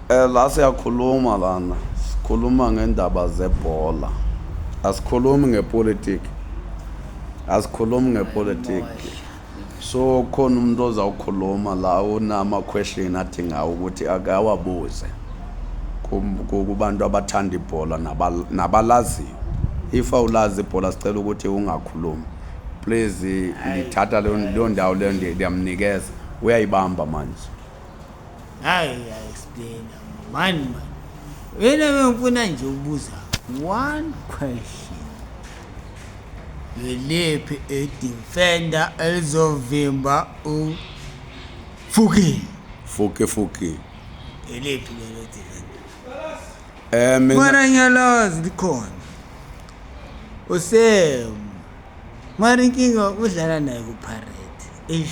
La siyakhuluma lana, sikhuluma ngendaba zebhola. Asikhulumi ngepolitiki. Asikhulumi ngepolitiki. So khona umuntu ozawukhuluma la unama question adinga ukuthi akawabuze kubantu abathanda ibhola nabalaziyo. If awulazi ibhola sicela ukuthi ungakhulumi. Please ngithatha leyo ndawo leyo ndiyamnikeza. Uyayibamba manje. Hayi explain man. Wena ngifuna nje ukubuza one question. Yelephi edefender elizovimba uFuki? Fuki. Yelephi lelo defender? Mara nyalazi likhona. Mara inkinga udlala naye kuPirate.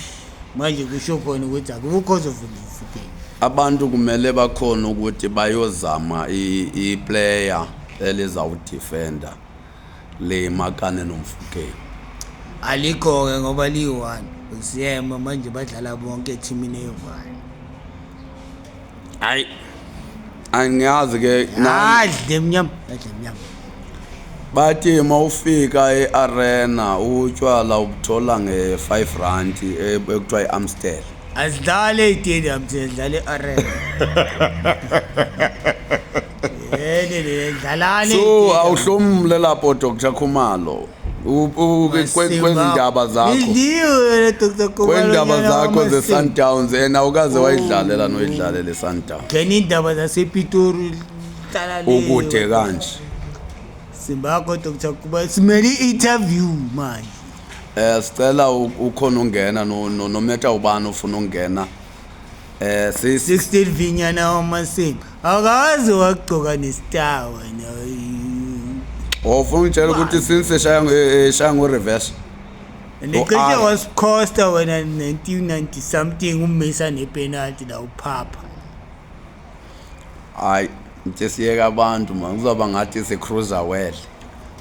Manje kusho khona ukuthi akukho ozovimba uFuki. Abantu kumele bakhona ukuthi bayozama iplayer elizawudefender le makane nomfukeni. Alikho ke ngoba li1 usiyema manje badlala bonke eteamini eyi1. Hayi angiyazi ke adle mnyama bathi mawufika earena utshwala ubuthola nge5 rand ekuthiwa iAmstel. Asidlale istadium sidlale arena. Dlalani. So awuhlomle lapho Dr Khumalo. Kwezindaba zakho. Idiwe Dr Khumalo. Kwendaba zakho zeSundowns awukaze wayidlalela noyidlalela eSundowns. Keni indaba zasePitori dlala le. Ukude kanje. Simbakho Dr Khumalo simele interview manje. Sicela ukhona ungena no meta ubani ufuna ungena 16 vinyana wamasiko akazi wagcoka nestar wena ufuna utshela ukuthi since eshaya ngo reverse Nekeke was Costa wena 1990 something ummisa nepenalty la uphapha. Hayi nje siyeka abantu manje kuzoba ngathi se cruiserweight.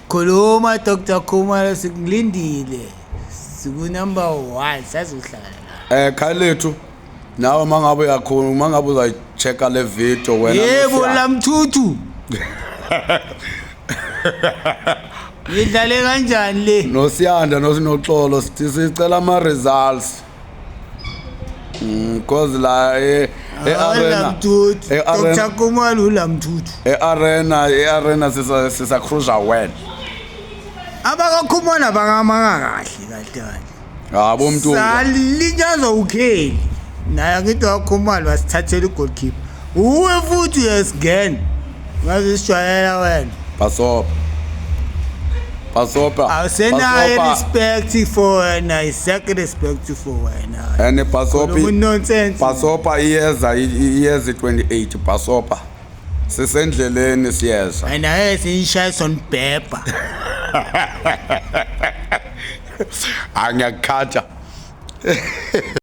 Khuluma Dr Khumalo sikulindile. Siku number 1 sazohlala. Khalethu nawe mangabe uyakhona mangabe uzayichecka le video wena. Yebo lamthuthu. Yidlale kanjani le? Nosiyanda nosinoxolo sithi sicela ama results. Because la arena Dr Khumalo lamthuthu. Arena sisa cruiserweight. Abakakhumana bangamanga kahle. Yabo umuntu salinyaza ukheli naye ngithi wakhumalo wasithathela igoalkeeper uwe futhi uyasgen ngaze sishayela wena Pasopa awusenayo respect for wena iseke respect for wena and Pasopa iyeza 28 Pasopa sisendleleni siyeza and aye siyishayson pepper angiyakhatha